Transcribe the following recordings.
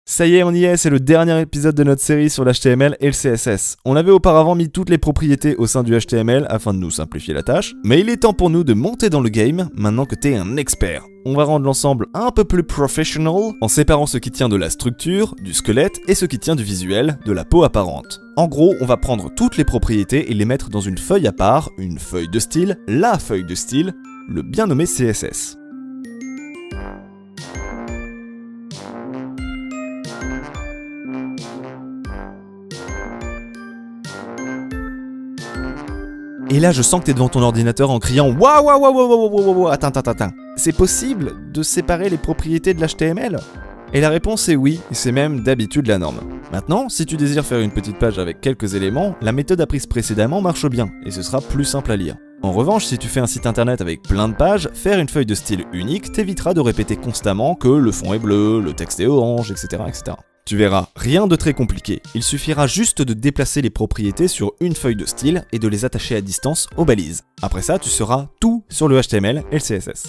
Ça y est, on y est, c'est le dernier épisode de notre série sur l'HTML et le CSS. On avait auparavant mis toutes les propriétés au sein du HTML afin de nous simplifier la tâche, mais il est temps pour nous de monter dans le game maintenant que t'es un expert. On va rendre l'ensemble un peu plus professional en séparant ce qui tient de la structure, du squelette et ce qui tient du visuel, de la peau apparente. En gros, on va prendre toutes les propriétés et les mettre dans une feuille à part, une feuille de style, la feuille de style, le bien nommé CSS. Et là, je sens que t'es devant ton ordinateur en criant « Waouh, attends. C'est possible de séparer les propriétés de l'HTML ?» Et la réponse est oui, c'est même d'habitude la norme. Maintenant, si tu désires faire une petite page avec quelques éléments, la méthode apprise précédemment marche bien, et ce sera plus simple à lire. En revanche, si tu fais un site internet avec plein de pages, faire une feuille de style unique t'évitera de répéter constamment que le fond est bleu, le texte est orange, etc. Tu verras, rien de très compliqué, il suffira juste de déplacer les propriétés sur une feuille de style et de les attacher à distance aux balises. Après ça, tu sauras tout sur le HTML et le CSS.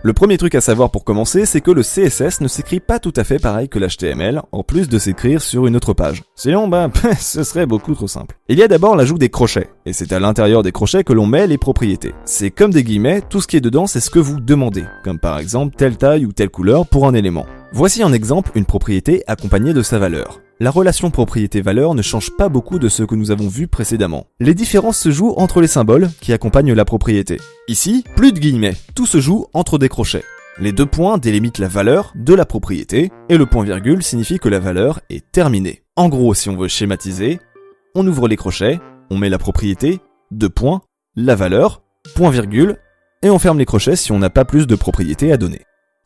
Le premier truc à savoir pour commencer, c'est que le CSS ne s'écrit pas tout à fait pareil que l'HTML, en plus de s'écrire sur une autre page. Sinon, ce serait beaucoup trop simple. Il y a d'abord l'ajout des crochets, et c'est à l'intérieur des crochets que l'on met les propriétés. C'est comme des guillemets, tout ce qui est dedans, c'est ce que vous demandez, comme par exemple telle taille ou telle couleur pour un élément. Voici en exemple une propriété accompagnée de sa valeur. La relation propriété-valeur ne change pas beaucoup de ce que nous avons vu précédemment. Les différences se jouent entre les symboles qui accompagnent la propriété. Ici, plus de guillemets, tout se joue entre des crochets. Les deux points délimitent la valeur de la propriété, et le point-virgule signifie que la valeur est terminée. En gros, si on veut schématiser, on ouvre les crochets, on met la propriété, deux points, la valeur, point-virgule, et on ferme les crochets si on n'a pas plus de propriétés à donner.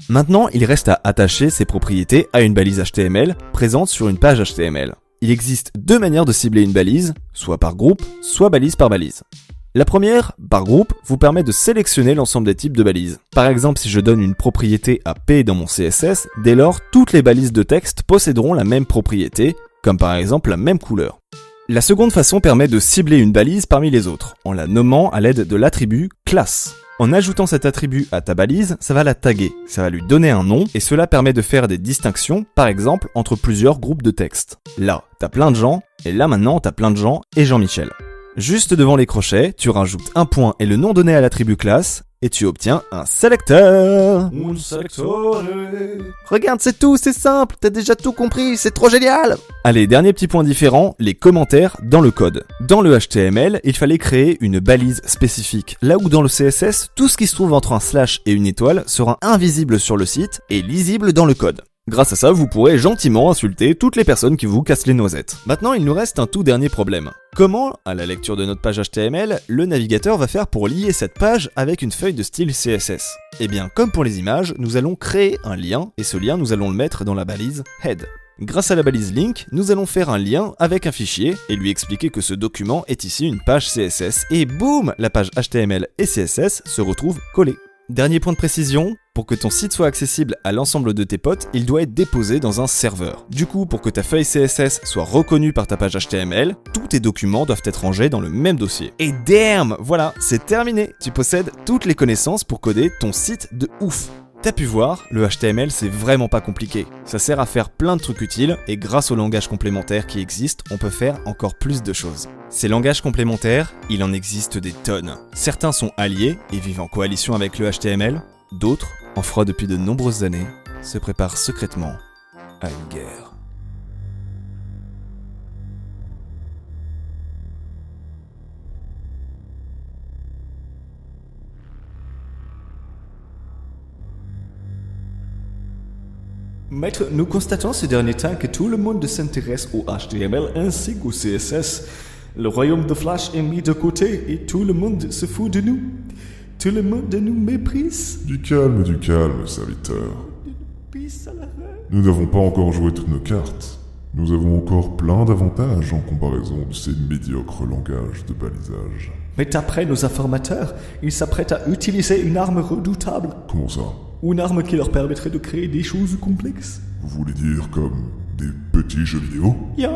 Maintenant, il reste à attacher ces propriétés à une balise HTML présente sur une page HTML. Il existe deux manières de cibler une balise, soit par groupe, soit balise par balise. La première, par groupe, vous permet de sélectionner l'ensemble des types de balises. Par exemple, si je donne une propriété à P dans mon CSS, dès lors, toutes les balises de texte posséderont la même propriété, comme par exemple la même couleur. La seconde façon permet de cibler une balise parmi les autres, en la nommant à l'aide de l'attribut classe. En ajoutant cet attribut à ta balise, ça va la taguer, ça va lui donner un nom, et cela permet de faire des distinctions, par exemple, entre plusieurs groupes de texte. Là, t'as plein de gens, et là maintenant, t'as plein de gens et Jean-Michel. Juste devant les crochets, tu rajoutes un point et le nom donné à l'attribut classe, et tu obtiens un sélecteur. Un sélecteur. Regarde, c'est tout, c'est simple, t'as déjà tout compris, c'est trop génial. Allez, dernier petit point différent, les commentaires dans le code. Dans le HTML, il fallait créer une balise spécifique, là où dans le CSS, tout ce qui se trouve entre un slash et une étoile sera invisible sur le site et lisible dans le code. Grâce à ça, vous pourrez gentiment insulter toutes les personnes qui vous cassent les noisettes. Maintenant, il nous reste un tout dernier problème. Comment, à la lecture de notre page HTML, le navigateur va faire pour lier cette page avec une feuille de style CSS ? Eh bien, comme pour les images, nous allons créer un lien, et ce lien, nous allons le mettre dans la balise head. Grâce à la balise link, nous allons faire un lien avec un fichier et lui expliquer que ce document est ici une page CSS, et boum, la page HTML et CSS se retrouvent collées. Dernier point de précision, pour que ton site soit accessible à l'ensemble de tes potes, il doit être déposé dans un serveur. Du coup, pour que ta feuille CSS soit reconnue par ta page HTML, tous tes documents doivent être rangés dans le même dossier. Et damn, voilà, c'est terminé. Tu possèdes toutes les connaissances pour coder ton site de ouf. T'as pu voir, le HTML c'est vraiment pas compliqué. Ça sert à faire plein de trucs utiles et grâce aux langages complémentaires qui existent, on peut faire encore plus de choses. Ces langages complémentaires, il en existe des tonnes. Certains sont alliés et vivent en coalition avec le HTML, d'autres, en froid depuis de nombreuses années, se préparent secrètement à une guerre. Maître, nous constatons ces derniers temps que tout le monde s'intéresse au HTML ainsi qu'au CSS. Le royaume de Flash est mis de côté et tout le monde se fout de nous. Tout le monde nous méprise. Du calme, serviteur. Nous n'avons pas encore joué toutes nos cartes. Nous avons encore plein d'avantages en comparaison de ces médiocres langages de balisage. Mais d'après nos informateurs, ils s'apprêtent à utiliser une arme redoutable. Comment ça ? Une arme qui leur permettrait de créer des choses complexes. Vous voulez dire comme des petits jeux vidéo ? Ya,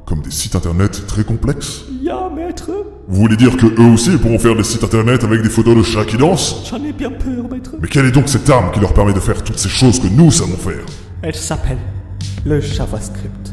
Comme des sites internet très complexes ? ya, maître. Vous voulez dire que eux aussi pourront faire des sites internet avec des photos de chats qui dansent ? J'en ai bien peur, maître. Mais quelle est donc cette arme qui leur permet de faire toutes ces choses que nous savons faire ? Elle s'appelle le JavaScript.